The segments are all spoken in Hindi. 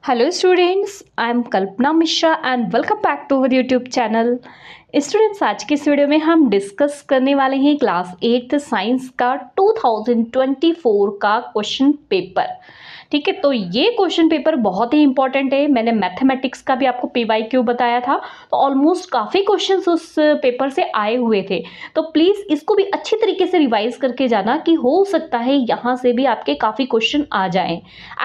Hello students, I am Kalpana Mishra and welcome back to our YouTube channel. Students, आज की इस वीडियो में हम डिस्कस करने वाले हैं क्लास 8th साइंस का 2024 का क्वेश्चन पेपर। ठीक है, तो ये क्वेश्चन पेपर बहुत ही इंपॉर्टेंट है। मैंने मैथमेटिक्स का भी आपको PYQ बताया था, तो ऑलमोस्ट काफ़ी क्वेश्चंस उस पेपर से आए हुए थे। तो प्लीज़ इसको भी अच्छी तरीके से रिवाइज करके जाना कि हो सकता है यहाँ से भी आपके काफ़ी क्वेश्चन आ जाएं।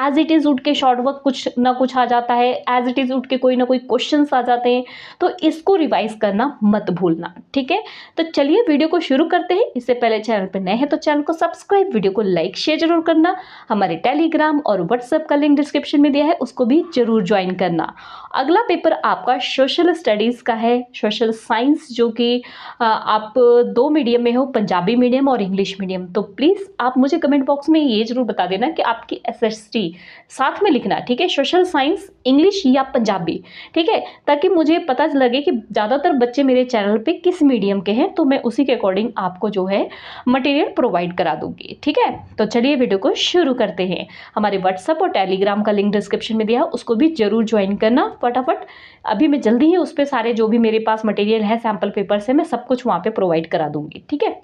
एज इट इज़ उठ के शॉर्ट वर्क कुछ ना कुछ आ जाता है, एज इट इज़ उठ के कोई ना कोई क्वेश्चन आ जाते हैं, तो इसको रिवाइज करना मत भूलना। ठीक है, तो चलिए वीडियो को शुरू करते हैं। इससे पहले चैनल पर नए हैं तो चैनल को सब्सक्राइब, वीडियो को लाइक शेयर जरूर करना। हमारे टेलीग्राम और व्हाट्सएप का लिंक डिस्क्रिप्शन में दिया है, उसको भी जरूर ज्वाइन करना। अगला पेपर आपका सोशल स्टडीज़ का है, सोशल साइंस, जो कि आप दो मीडियम में हो, पंजाबी मीडियम और इंग्लिश मीडियम। तो प्लीज़ आप मुझे कमेंट बॉक्स में ये जरूर बता देना कि आपकी SST साथ में लिखना। ठीक है, सोशल साइंस इंग्लिश या पंजाबी। ठीक है, ताकि मुझे पता लगे कि ज़्यादातर बच्चे मेरे चैनल पे किस मीडियम के हैं, तो मैं उसी के अकॉर्डिंग आपको जो है मटेरियल प्रोवाइड करा दूंगी। ठीक है, तो चलिए वीडियो को शुरू करते हैं। हमारे व्हाट्सएप और टेलीग्राम का लिंक डिस्क्रिप्शन में दिया है, उसको भी जरूर ज्वाइन करना फटाफट। अभी मैं जल्दी ही उस पर सारे जो भी मेरे पास मटेरियल है सैम्पल पेपर से, मैं सब कुछ वहाँ पे प्रोवाइड करा दूंगी। ठीक है,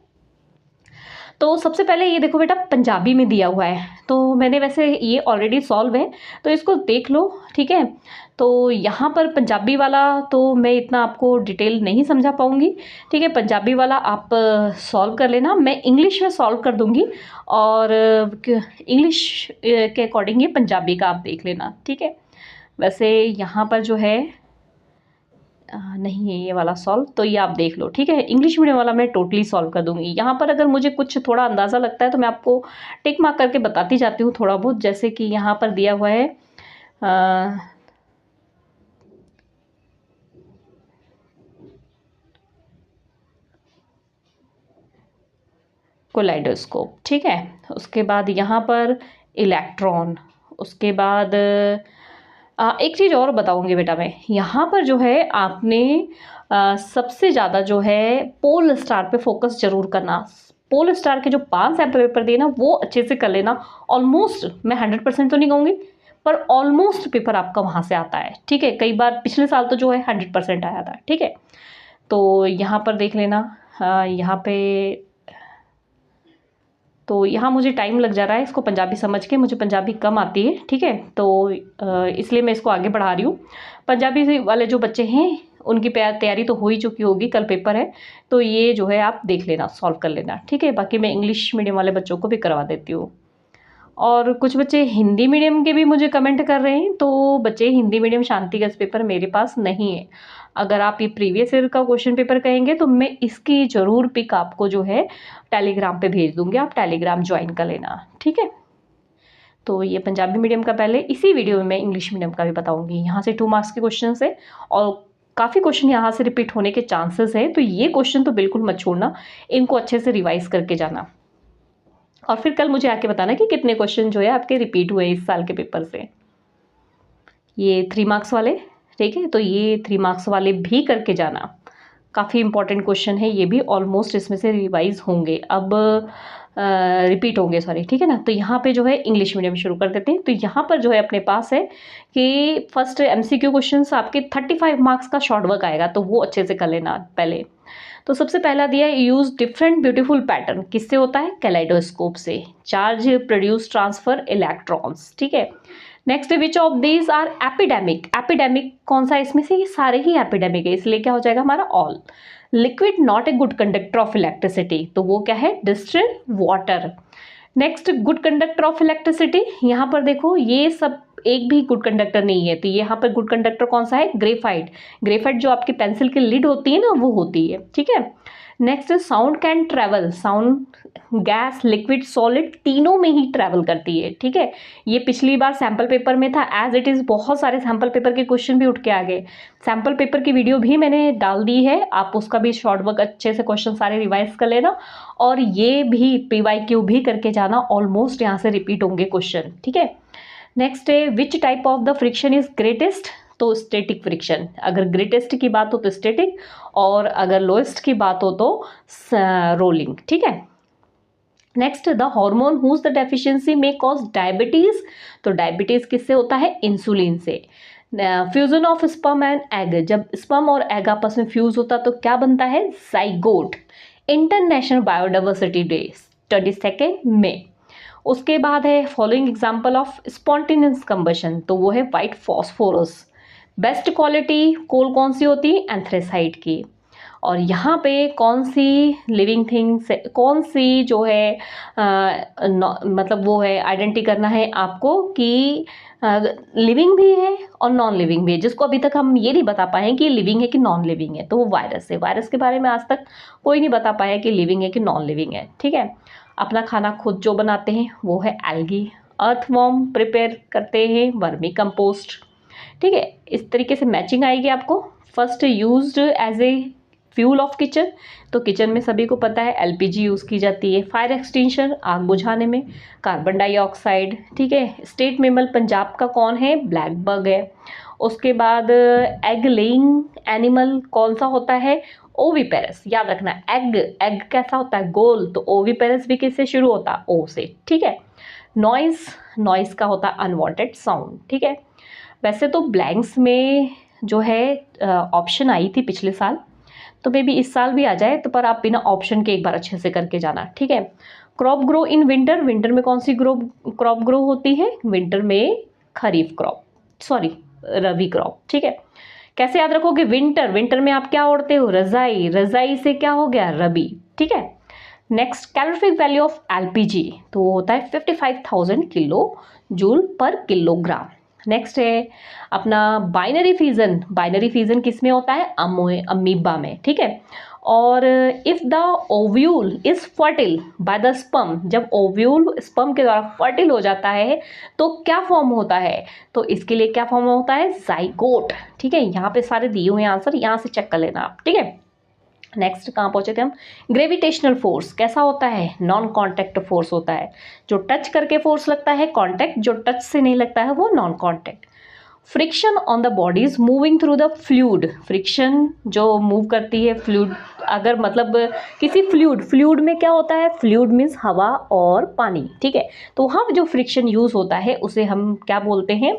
तो सबसे पहले ये देखो बेटा, पंजाबी में दिया हुआ है, तो मैंने वैसे ये ऑलरेडी सॉल्व है, तो इसको देख लो। ठीक है, तो यहाँ पर पंजाबी वाला तो मैं इतना आपको डिटेल नहीं समझा पाऊँगी। ठीक है, पंजाबी वाला आप सॉल्व कर लेना, मैं इंग्लिश में सॉल्व कर दूँगी, और इंग्लिश के अकॉर्डिंग ये पंजाबी का आप देख लेना। ठीक है, वैसे यहाँ पर जो है नहीं है ये वाला सॉल्व, तो ये आप देख लो। ठीक है, इंग्लिश मीडियम वाला मैं टोटली सॉल्व कर दूंगी। यहाँ पर अगर मुझे कुछ थोड़ा अंदाज़ा लगता है तो मैं आपको टिक मार्क करके बताती जाती हूँ थोड़ा बहुत। जैसे कि यहाँ पर दिया हुआ है कोलाइडोस्कोप। ठीक है, उसके बाद यहाँ पर इलेक्ट्रॉन, उसके बाद एक चीज़ और बताऊंगी बेटा मैं, यहाँ पर जो है आपने सबसे ज़्यादा जो है पोल स्टार पे फोकस जरूर करना। पोल स्टार के जो 5 सैम्पल पेपर दिए ना, वो अच्छे से कर लेना। ऑलमोस्ट, मैं 100% तो नहीं कहूँगी, पर ऑलमोस्ट पेपर आपका वहाँ से आता है। ठीक है, कई बार पिछले साल तो जो है 100% आया था। ठीक है, तो यहाँ पर देख लेना। यहाँ पे तो यहाँ मुझे टाइम लग जा रहा है इसको पंजाबी समझ के, मुझे पंजाबी कम आती है। ठीक है, तो इसलिए मैं इसको आगे बढ़ा रही हूँ। पंजाबी वाले जो बच्चे हैं उनकी तैयारी तो हो ही चुकी होगी, कल पेपर है, तो ये जो है आप देख लेना, सॉल्व कर लेना। ठीक है, बाकी मैं इंग्लिश मीडियम वाले बच्चों को भी करवा देती हूँ। और कुछ बच्चे हिंदी मीडियम के भी मुझे कमेंट कर रहे हैं, तो बच्चे हिंदी मीडियम शांति का पेपर मेरे पास नहीं है। अगर आप ये प्रीवियस ईयर का क्वेश्चन पेपर कहेंगे तो मैं इसकी ज़रूर पिक आपको जो है टेलीग्राम पे भेज दूंगी, आप टेलीग्राम ज्वाइन कर लेना। ठीक है, तो ये पंजाबी मीडियम का पहले, इसी वीडियो में मैं इंग्लिश मीडियम का भी बताऊंगी। यहाँ से 2 मार्क्स के क्वेश्चन है और काफ़ी क्वेश्चन यहाँ से रिपीट होने के चांसेस है, तो ये क्वेश्चन तो बिल्कुल मत छोड़ना, इनको अच्छे से रिवाइज करके जाना। और फिर कल मुझे आके बताना कि कितने क्वेश्चन जो है आपके रिपीट हुए इस साल के पेपर से। ये 3 मार्क्स वाले, ठीक है, तो ये 3 मार्क्स वाले भी करके जाना। काफ़ी इंपॉर्टेंट क्वेश्चन है ये भी, ऑलमोस्ट इसमें से रिवाइज होंगे, अब रिपीट होंगे, सॉरी। ठीक है ना, तो यहाँ पे जो है इंग्लिश मीडियम शुरू कर देते हैं। तो यहाँ पर जो है अपने पास है कि फर्स्ट MCQ क्वेश्चन आपके 35 मार्क्स का शॉर्ट वर्क आएगा, तो वो अच्छे से कर लेना पहले। तो सबसे पहला दिया है, यूज डिफरेंट ब्यूटीफुल पैटर्न। किससे होता है? कैलाइडोस्कोप से। Charge produce transfer electrons. ठीक है, next, which of these are epidemic. Epidemic कौन सा इसमें से? ये सारे ही एपिडेमिक है, इसलिए क्या हो जाएगा हमारा all. Liquid not a good conductor of electricity, तो वो क्या है? Distilled water. Next, good conductor of electricity, यहाँ पर देखो ये सब एक भी गुड कंडक्टर नहीं है, तो यहाँ पर गुड कंडक्टर कौन सा है? ग्रेफाइट। ग्रेफाइट जो आपकी पेंसिल की लिड होती है ना, वो होती है। ठीक है, next, sound can travel. Sound gas, liquid, solid, तीनों में ही ट्रैवल करती है। ठीक है, ये पिछली बार सैम्पल पेपर में था, एज इट इज़ बहुत सारे सैम्पल पेपर के क्वेश्चन भी उठ के आ गए। सैम्पल पेपर की वीडियो भी मैंने डाल दी है, आप उसका भी शॉर्ट वर्क अच्छे से क्वेश्चन सारे रिवाइज कर लेना, और ये भी PYQ भी करके जाना, ऑलमोस्ट यहाँ से रिपीट होंगे क्वेश्चन। ठीक है, नेक्स्ट है, which type of the friction is greatest, तो स्टैटिक फ्रिक्शन। अगर ग्रेटेस्ट की बात हो तो स्टैटिक, और अगर लोएस्ट की बात हो तो रोलिंग। ठीक है, next, the hormone whose the deficiency may cause diabetes. तो डायबिटीज किससे होता है? इंसुलिन से। Fusion of sperm and egg, जब स्पर्म और एग आपस में फ्यूज होता तो क्या बनता है? जाइगोट। इंटरनेशनल बायोडाइवर्सिटी डे 22 मई। उसके बाद है following example of spontaneous combustion, तो वो है white phosphorus. Best quality coal कौन सी होती है? एंथ्रेसाइट की। और यहाँ पे कौन सी लिविंग थिंग्स, कौन सी जो है मतलब वो है आइडेंटिटी करना है आपको कि लिविंग भी है और नॉन लिविंग भी है, जिसको अभी तक हम ये नहीं बता पाए कि लिविंग है कि नॉन लिविंग है, तो वो वायरस है। वायरस के बारे में आज तक कोई नहीं बता पाया कि लिविंग है कि नॉन लिविंग है, ठीक है। अपना खाना खुद जो बनाते हैं वो है एल्गी। अर्थवॉर्म प्रिपेयर करते हैं वर्मी कंपोस्ट, ठीक है। इस तरीके से मैचिंग आएगी आपको। First used as a fuel of kitchen, तो किचन में सभी को पता है एलपीजी यूज़ की जाती है। फायर एक्सटिंशन, आग बुझाने में। कार्बन डाइऑक्साइड, ठीक है। स्टेट मेमल पंजाब का कौन है? ब्लैक बग है। उसके बाद एग लेइंग एनिमल कौन सा होता है? ओविपेरस। याद रखना, एग एग कैसा होता है? गोल, तो ओविपेरस भी किससे शुरू होता है? ओ से, ठीक है। नॉइस, नॉइस का होता है अनवांटेड साउंड, ठीक है। वैसे तो ब्लैंक्स में जो है ऑप्शन आई थी पिछले साल, तो मे बी इस साल भी आ जाए, तो पर आप बिना ऑप्शन के एक बार अच्छे से करके जाना, ठीक है। Crop grow in winter, winter में कौन सी क्रॉप ग्रो होती है? विंटर में खरीफ क्रॉप, सॉरी रबी क्रॉप, ठीक है। कैसे याद रखोगे? विंटर, विंटर में आप क्या ओढ़ते हो? रजाई, रजाई से क्या हो गया? रबी, ठीक है। Next, calorific value of LPG, तो वो होता है 55,000 किलो जूल पर किलोग्राम। नेक्स्ट है अपना बाइनरी फिजन। बाइनरी फिजन किस में होता है? अमीबा में, ठीक है। और if the ovule is fertile by the sperm, जब ओव्यूल स्पर्म के द्वारा फर्टिल हो जाता है तो क्या फॉर्म होता है? तो इसके लिए क्या फॉर्म होता है? जाइगोट, ठीक है। यहाँ पे सारे दिए हुए आंसर यहाँ से चेक कर लेना आप, ठीक है। नेक्स्ट कहाँ पहुंचे थे हम? ग्रेविटेशनल फोर्स कैसा होता है? नॉन कॉन्टैक्ट फोर्स होता है। जो टच करके फोर्स लगता है कॉन्टैक्ट, जो टच से नहीं लगता है वो non contact. Friction on the bodies moving through the fluid, friction जो मूव करती है फ्लूइड, अगर मतलब किसी फ्लूइड, फ्लूइड में क्या होता है? फ्लूइड मीन्स हवा और पानी, ठीक है। तो वहाँ जो फ्रिक्शन यूज होता है उसे हम क्या बोलते हैं?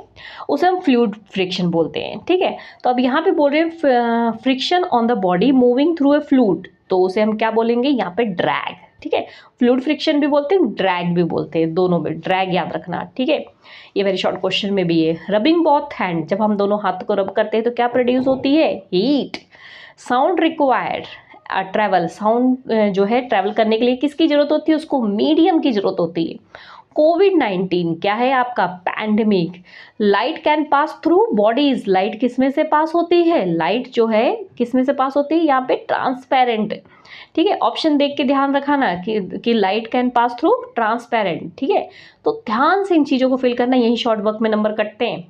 उसे हम फ्लूइड फ्रिक्शन बोलते हैं, ठीक है। तो अब यहाँ पे बोल रहे हैं friction on the body moving through a fluid, तो उसे हम क्या बोलेंगे यहाँ पे? ड्रैग, ठीक है। फ्लूइड फ्रिक्शन भी बोलते हैं, ड्रैग भी बोलते हैं, दोनों में ड्रैग याद रखना, ठीक है। ये वेरी शॉर्ट क्वेश्चन में भी है। रबिंग बोथ हैंड, जब हम दोनों हाथ को रब करते हैं तो क्या प्रोड्यूस होती है? Heat. Sound required travel, sound जो है ट्रैवल करने के लिए किसकी जरूरत होती है? उसको मीडियम की जरूरत होती है। कोविड-19 क्या है आपका? Pandemic. Light can pass through bodies, light किस में से पास होती है? लाइट जो है किस में से पास होती है? यहाँ पे ट्रांसपेरेंट, ठीक है। ऑप्शन देख के ध्यान रखाना कि light can pass through transparent, ठीक है। तो ध्यान से इन चीज़ों को फिल करना, यही शॉर्ट वर्क में नंबर कटते हैं।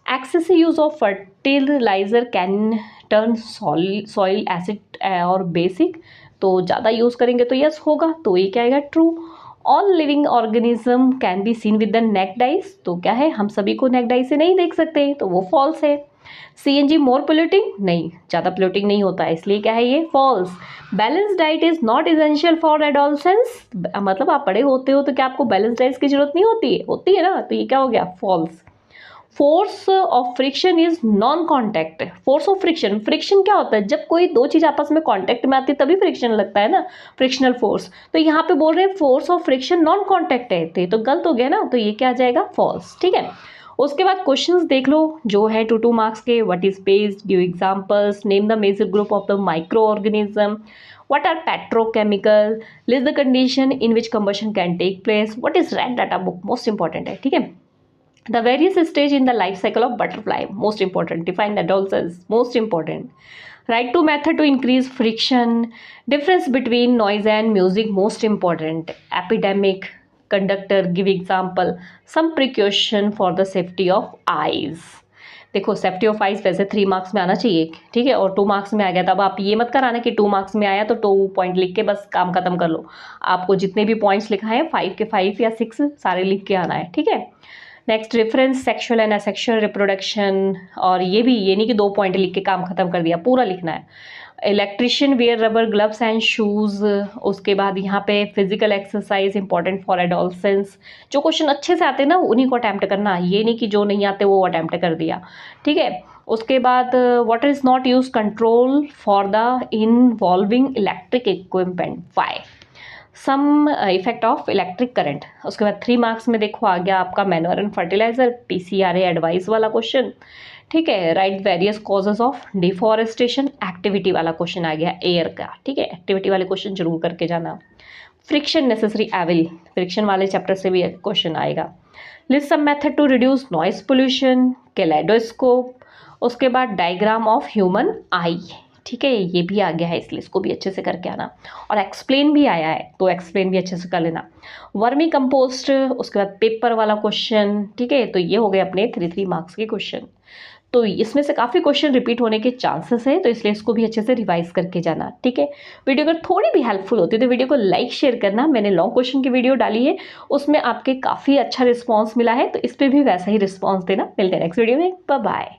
Excessive use of fertiliser can turn soil acid और बेसिक, तो ज़्यादा यूज़ करेंगे तो यस होगा, तो ये क्या आएगा? True. All living organism can be seen with the necked eyes, तो क्या है? हम सभी को नेक्ड आई से नहीं देख सकते, तो वो फॉल्स है। सीएनजी मोर पोल्यूटिंग, नहीं, ज़्यादा पोल्यूटिंग नहीं होता है, इसलिए क्या है? ये false. Balance diet is not essential for adolescence, मतलब आप बड़े होते हो तो क्या आपको बैलेंस डाइट की जरूरत नहीं होती है? होती है ना, तो ये क्या हो गया? False. Force of friction is non contact. Force of friction, friction क्या होता है? जब कोई दो चीज आपस में कॉन्टैक्ट में आती है तभी फ्रिक्शन लगता है ना, फ्रिक्शनल फोर्स। तो यहाँ पे बोल रहे हैं force of friction non contact है, तो गलत हो गया ना, तो ये क्या आ जाएगा? फॉल्स, ठीक है। उसके बाद क्वेश्चंस देख लो जो है 2 मार्क्स के। What is pest, give examples, name the major group of the micro organism, what are petrochemical, list the condition in which combustion can take place, what is red data book, most important है, ठीक है। The various stage in the life cycle of butterfly, most important. Define the adolescence, most important. Write to method to increase friction. Difference between noise and music, most important. Epidemic, conductor, give example. Some precaution for the safety of eyes. देखो सेफ्टी ऑफ आइज वैसे 3 मार्क्स में आना चाहिए, ठीक है, और 2 मार्क्स में आ गया। तब आप ये मत कराना कि 2 मार्क्स में आया तो 2 पॉइंट लिख के बस काम खत्म कर लो। आपको जितने भी पॉइंट्स लिखा है 5 के 5 या 6 सारे लिख के आना है, ठीक है। Next reference, sexual and asexual reproduction, और ये भी ये नहीं कि 2 पॉइंट लिख के काम खत्म कर दिया, पूरा लिखना है। Electrician wear rubber gloves and shoes. उसके बाद यहाँ पे physical exercise important for adolescence. जो क्वेश्चन अच्छे से आते हैं ना उन्हीं को अटैम्प्ट करना, ये नहीं कि जो नहीं आते वो अटैम्प्ट कर दिया, ठीक है। उसके बाद water is not use control for the involving electric equipment, why, some effect of electric current. उसके बाद 3 मार्क्स में देखो आ गया आपका manure and fertiliser, PCRA advice वाला क्वेश्चन, ठीक है। Write various causes of deforestation, activity वाला क्वेश्चन आ गया एयर का, ठीक है। एक्टिविटी वाले क्वेश्चन जरूर करके जाना। फ्रिक्शन नेसेसरी एविल, फ्रिक्शन वाले चैप्टर से भी क्वेश्चन आएगा। List some method to reduce noise pollution, kaleidoscope. उसके बाद डायग्राम ऑफ ह्यूमन आई, ठीक है, ये भी आ गया है, इसलिए इसको भी अच्छे से करके आना। और एक्सप्लेन भी आया है तो एक्सप्लेन भी अच्छे से कर लेना। वर्मी कंपोस्ट, उसके बाद पेपर वाला क्वेश्चन, ठीक है। तो ये हो गए अपने 3 मार्क्स के क्वेश्चन। तो इसमें से काफ़ी क्वेश्चन रिपीट होने के चांसेस है, तो इसलिए इसको भी अच्छे से रिवाइज करके जाना, ठीक है। वीडियो अगर थोड़ी भी हेल्पफुल होती है तो वीडियो को लाइक शेयर करना। मैंने लॉन्ग क्वेश्चन की वीडियो डाली है, उसमें आपके काफ़ी अच्छा रिस्पॉन्स मिला है, तो इस पर भी वैसा ही रिस्पॉन्स देना। मिलते हैं नेक्स्ट वीडियो में, बाय बाय।